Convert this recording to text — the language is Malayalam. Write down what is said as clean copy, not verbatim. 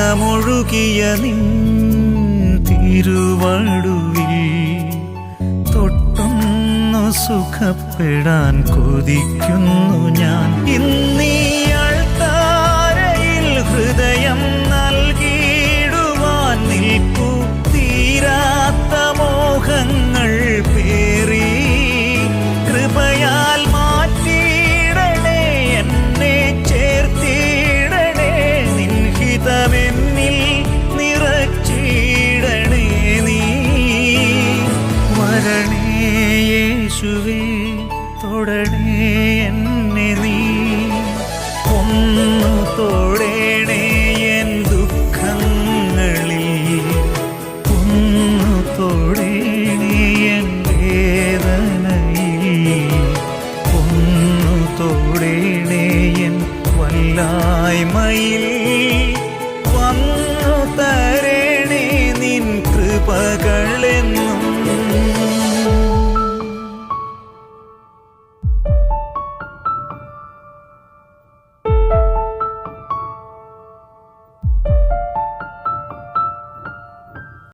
രക്തമൊഴുകിയ നിൻ തിരുവടുവിൽ തൊട്ടൊന്നു സുഖപ്പെടാൻ കൊതിക്കുന്നു ഞാൻ. ഇന്നീ അൾത്താരയിൽ ഹൃദയം നൽകിയിടുവാൻ നിൽപ്പു. തീരാത്ത മോഹങ്ങൾ പേറി കൃപയാൽ മാറ്റിയിടണേ, എന്നെ ചേർത്തിടണേ, നിൻഹിതമെന്നിൽ നിറച്ചിടണേ നീ. വരണേ യേശുവേ, തൊടണേ എന്നെ നീ, ഒന്നു തൊടേണേ എൻ ദുഃഖങ്ങളിൽ, ഒന്നു തൊടേണേ എൻ വേദനയിൽ, ഒന്നു തൊടേണേ എൻ വല്ലായ്മയിൽ, വന്നു തരേണേ നിൻ കൃപകളെന്ന്